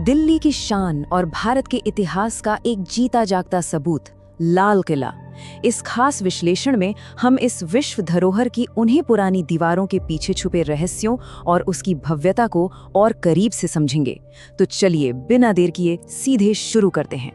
दिल्ली की शान और भारत के इतिहास का एक जीता जागता सबूत, लाल किला। इस खास विश्लेषण में हम इस विश्व धरोहर की उन्हीं पुरानी दीवारों के पीछे छुपे रहस्यों और उसकी भव्यता को और करीब से समझेंगे। तो चलिए बिना देर किए सीधे शुरू करते हैं।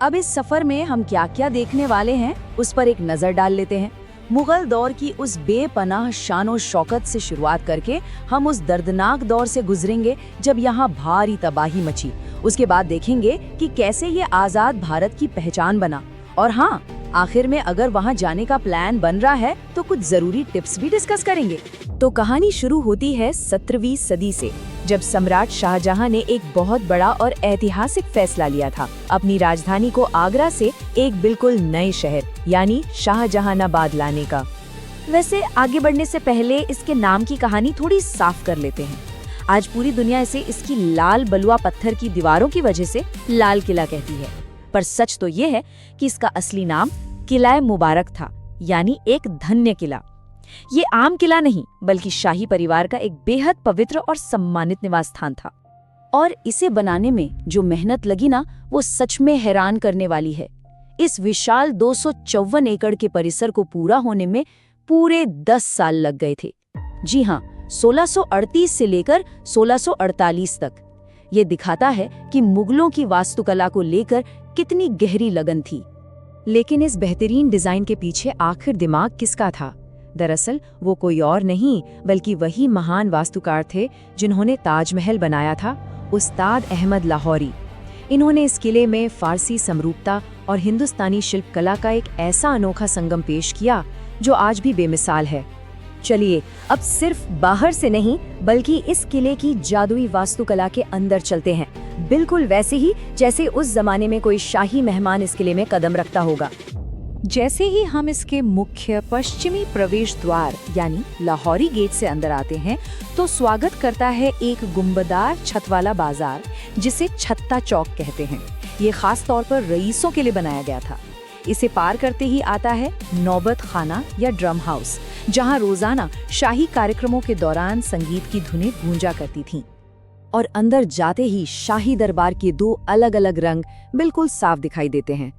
अब इस सफर में हम क्या-क्या देखने वाले हैं, उस पर एक नजर डाल लेते हैं। मुगल दौर की उस बेपनाह शानो शौकत से शुरुआत करके हम उस दर्दनाक दौर से गुजरेंगे जब यहाँ भारी तबाही मची। उसके बाद देखेंगे कि कैसे ये आजाद भारत की पहचान बना। और हाँ, आखिर में अगर वहाँ जाने का प्लान बन रहा है तो कुछ जरूरी टिप्स भी डिस्कस करेंगे। तो कहानी शुरू होती है 17वीं सदी से, जब सम्राट शाहजहां ने एक बहुत बड़ा और ऐतिहासिक फैसला लिया था, अपनी राजधानी को आगरा से एक बिल्कुल नए शहर यानी शाहजहानाबाद लाने का। वैसे आगे बढ़ने से पहले इसके नाम की कहानी थोड़ी साफ कर लेते हैं। आज पूरी दुनिया इसे इसकी लाल बलुआ पत्थर की दीवारों की वजह से लाल किला कहती है, पर सच तो ये है कि इसका असली नाम किला मुबारक था, यानी एक धन्य किला। ये आम किला नहीं, बल्कि शाही परिवार का एक बेहद पवित्र और सम्मानित निवास स्थान था। और इसे बनाने में जो मेहनत लगी ना, वो सच में हैरान करने वाली है। इस विशाल 254 एकड़ के परिसर को पूरा होने में पूरे 10 साल लग गए थे। जी हाँ, 1638 से लेकर 1648 तक। ये दिखाता है कि मुगलों की वास्तुकला को लेकर कितनी गहरी लगन थी। लेकिन इस बेहतरीन डिजाइन के पीछे आखिर दिमाग किसका था? दरअसल वो कोई और नहीं, बल्कि वही महान वास्तुकार थे जिन्होंने ताजमहल बनाया था, उस्ताद अहमद लाहौरी। इन्होंने इस किले में फारसी समरूपता और हिंदुस्तानी शिल्पकला का एक ऐसा अनोखा संगम पेश किया जो आज भी बेमिसाल है। चलिए अब सिर्फ बाहर से नहीं, बल्कि इस किले की जादुई वास्तुकला के अंदर चलते हैं, बिल्कुल वैसे ही जैसे उस जमाने में कोई शाही मेहमान इस किले में कदम रखता होगा। जैसे ही हम इसके मुख्य पश्चिमी प्रवेश द्वार यानी लाहौरी गेट से अंदर आते हैं, तो स्वागत करता है एक गुंबदार छत वाला बाजार, जिसे छत्ता चौक कहते हैं। ये खास तौर पर रईसों के लिए बनाया गया था। इसे पार करते ही आता है नौबत खाना या ड्रम हाउस, जहां रोजाना शाही कार्यक्रमों के दौरान संगीत की धुनें गूंजा करती थीं। और अंदर जाते ही शाही दरबार के दो अलग अलग रंग बिल्कुल साफ दिखाई देते हैं।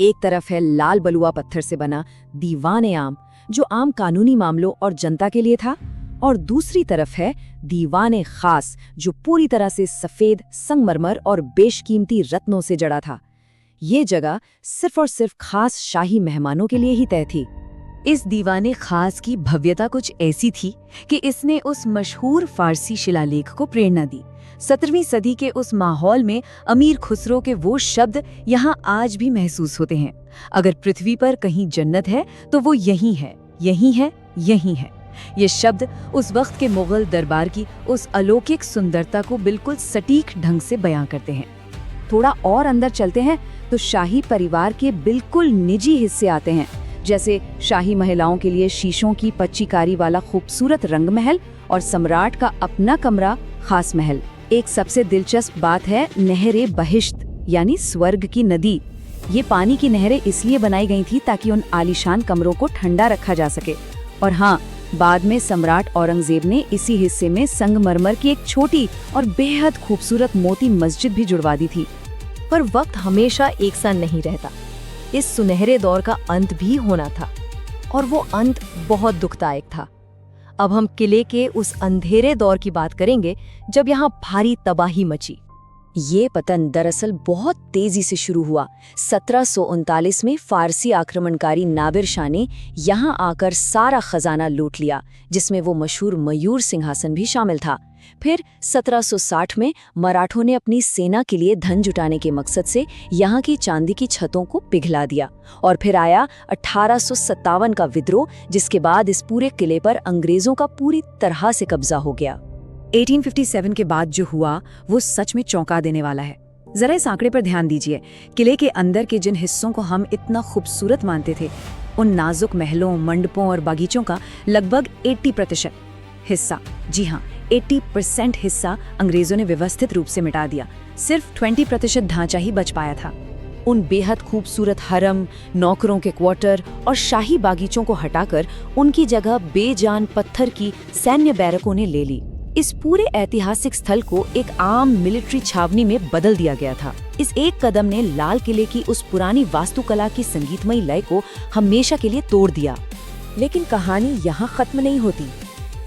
एक तरफ है लाल बलुआ पत्थर से बना दीवाने आम, जो आम कानूनी मामलों और जनता के लिए था, और दूसरी तरफ है दीवाने खास, जो पूरी तरह से सफेद संगमरमर और बेशकीमती रत्नों से जड़ा था। ये जगह सिर्फ और सिर्फ खास शाही मेहमानों के लिए ही तय थी। इस दीवाने खास की भव्यता कुछ ऐसी थी कि इसने उस मशहूर फारसी शिलालेख को प्रेरणा दी। 17वीं सदी के उस माहौल में अमीर खुसरो के वो शब्द यहाँ आज भी महसूस होते हैं, अगर पृथ्वी पर कहीं जन्नत है तो वो यही है, यही है, यही है। ये शब्द उस वक्त के मुगल दरबार की उस अलौकिक सुंदरता को बिल्कुल सटीक ढंग से बयां करते हैं। थोड़ा और अंदर चलते हैं तो शाही परिवार के बिल्कुल निजी हिस्से आते हैं, जैसे शाही महिलाओं के लिए शीशों की पच्चीकारी वाला खूबसूरत रंग महल और सम्राट का अपना कमरा खास महल। एक सबसे दिलचस्प बात है नहरे बहिश्त यानी स्वर्ग की नदी। ये पानी की नहरें इसलिए बनाई गई थी ताकि उन आलीशान कमरों को ठंडा रखा जा सके। और हाँ, बाद में सम्राट औरंगजेब ने इसी हिस्से में संगमरमर की एक छोटी और बेहद खूबसूरत मोती मस्जिद भी जुड़वा दी थी। पर वक्त हमेशा एक सा नहीं रहता। इस सुनहरे दौर का अंत भी होना था, और वो अंत बहुत दुखदायक था। अब हम किले के उस अंधेरे दौर की बात करेंगे जब यहाँ भारी तबाही मची। ये पतन दरअसल बहुत तेजी से शुरू हुआ। 1739 में फारसी आक्रमणकारी नादिर शाह ने यहाँ आकर सारा खजाना लूट लिया, जिसमें वो मशहूर मयूर सिंहासन भी शामिल था। फिर 1760 में मराठों ने अपनी सेना के लिए धन जुटाने के मकसद से यहाँ की चांदी की छतों को पिघला दिया। और फिर आया 1857 का विद्रोह, जिसके बाद इस पूरे किले पर अंग्रेजों का पूरी तरह से कब्जा हो गया। 1857 के बाद जो हुआ वो सच में चौंका देने वाला है। जरा इस आंकड़े पर ध्यान दीजिए। किले के अंदर के जिन हिस्सों को हम इतना खूबसूरत मानते थे, उन नाजुक महलों, मंडपों और बागीचों का लगभग 80% हिस्सा, जी हाँ 80% हिस्सा अंग्रेजों ने व्यवस्थित रूप से मिटा दिया। सिर्फ 20% ढांचा ही बच पाया था। उन बेहद खूबसूरत हरम, नौकरों के क्वार्टर और शाही बागीचों को हटाकर उनकी जगह बेजान पत्थर की सैन्य बैरकों ने ले ली। इस पूरे ऐतिहासिक स्थल को एक आम मिलिट्री छावनी में बदल दिया गया था। इस एक कदम ने लाल किले की उस पुरानी वास्तुकला की संगीतमयी लय को हमेशा के लिए तोड़ दिया। लेकिन कहानी यहाँ खत्म नहीं होती।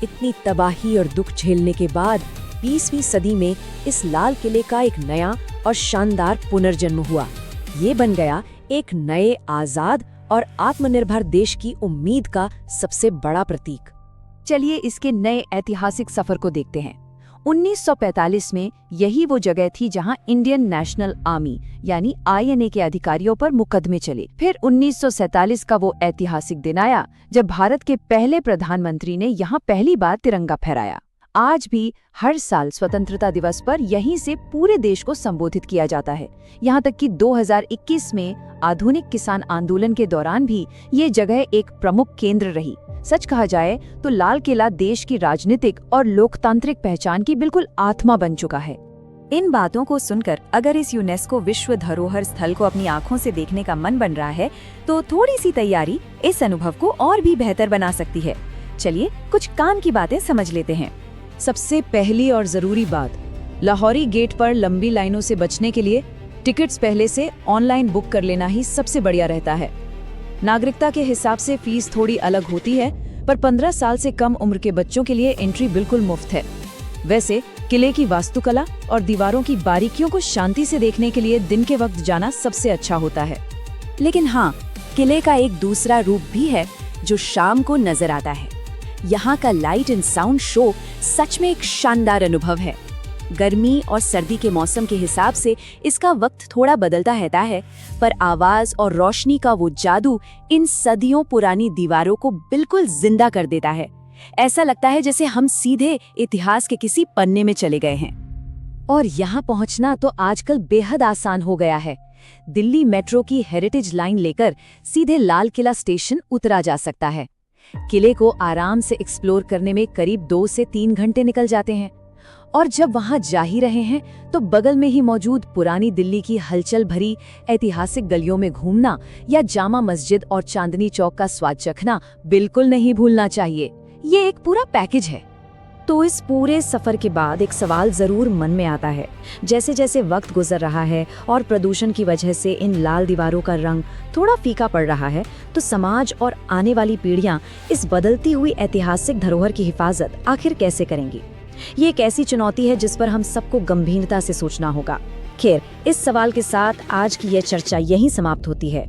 इतनी तबाही और दुख झेलने के बाद 20वीं सदी में इस लाल किले का एक नया और शानदार पुनर्जन्म हुआ। ये बन गया एक नए आजाद और आत्मनिर्भर देश की उम्मीद का सबसे बड़ा प्रतीक। चलिए इसके नए ऐतिहासिक सफर को देखते हैं। 1945 में यही वो जगह थी जहां इंडियन नेशनल आर्मी यानी INA के अधिकारियों पर मुकदमे चले। फिर 1947 का वो ऐतिहासिक दिन आया जब भारत के पहले प्रधानमंत्री ने यहां पहली बार तिरंगा फहराया। आज भी हर साल स्वतंत्रता दिवस पर यहीं से पूरे देश को संबोधित किया जाता है। यहाँ तक कि 2021 में आधुनिक किसान आंदोलन के दौरान भी ये जगह एक प्रमुख केंद्र रही। सच कहा जाए तो लाल किला देश की राजनीतिक और लोकतांत्रिक पहचान की बिल्कुल आत्मा बन चुका है। इन बातों को सुनकर अगर इस यूनेस्को विश्व धरोहर स्थल को अपनी आंखों से देखने का मन बन रहा है तो थोड़ी सी तैयारी इस अनुभव को और भी बेहतर बना सकती है। चलिए कुछ काम की बातें समझ लेते हैं। सबसे पहली और जरूरी बात, लाहौरी गेट पर लंबी लाइनों से बचने के लिए टिकट्स पहले से ऑनलाइन बुक कर लेना ही सबसे बढ़िया रहता है। नागरिकता के हिसाब से फीस थोड़ी अलग होती है, पर 15 साल से कम उम्र के बच्चों के लिए एंट्री बिल्कुल मुफ्त है। वैसे किले की वास्तुकला और दीवारों की बारीकियों को शांति से देखने के लिए दिन के वक्त जाना सबसे अच्छा होता है। लेकिन हाँ, किले का एक दूसरा रूप भी है जो शाम को नजर आता है। यहाँ का लाइट एंड साउंड शो सच में एक शानदार अनुभव है। गर्मी और सर्दी के मौसम के हिसाब से इसका वक्त थोड़ा बदलता रहता है, पर आवाज और रोशनी का वो जादू इन सदियों पुरानी दीवारों को बिल्कुल जिंदा कर देता है। ऐसा लगता है जैसे हम सीधे इतिहास के किसी पन्ने में चले गए हैं। और यहाँ पहुँचना तो आजकल बेहद आसान हो गया है। दिल्ली मेट्रो की हेरिटेज लाइन लेकर सीधे लाल किला स्टेशन उतरा जा सकता है। किले को आराम से एक्सप्लोर करने में करीब 2 से 3 घंटे निकल जाते हैं। और जब वहां जा ही रहे हैं तो बगल में ही मौजूद पुरानी दिल्ली की हलचल भरी ऐतिहासिक गलियों में घूमना या जामा मस्जिद और चांदनी चौक का स्वाद चखना बिल्कुल नहीं भूलना चाहिए। ये एक पूरा पैकेज है। तो इस पूरे सफर के बाद एक सवाल जरूर मन में आता है। जैसे जैसे वक्त गुजर रहा है और प्रदूषण की वजह से इन लाल दीवारों का रंग थोड़ा फीका पड़ रहा है, तो समाज और आने वाली पीढ़ियां इस बदलती हुई ऐतिहासिक धरोहर की हिफाजत आखिर कैसे करेंगी? ये एक ऐसी चुनौती है जिस पर हम सबको गंभीरता से सोचना होगा। खैर, इस सवाल के साथ आज की यह चर्चा यहीं समाप्त होती है।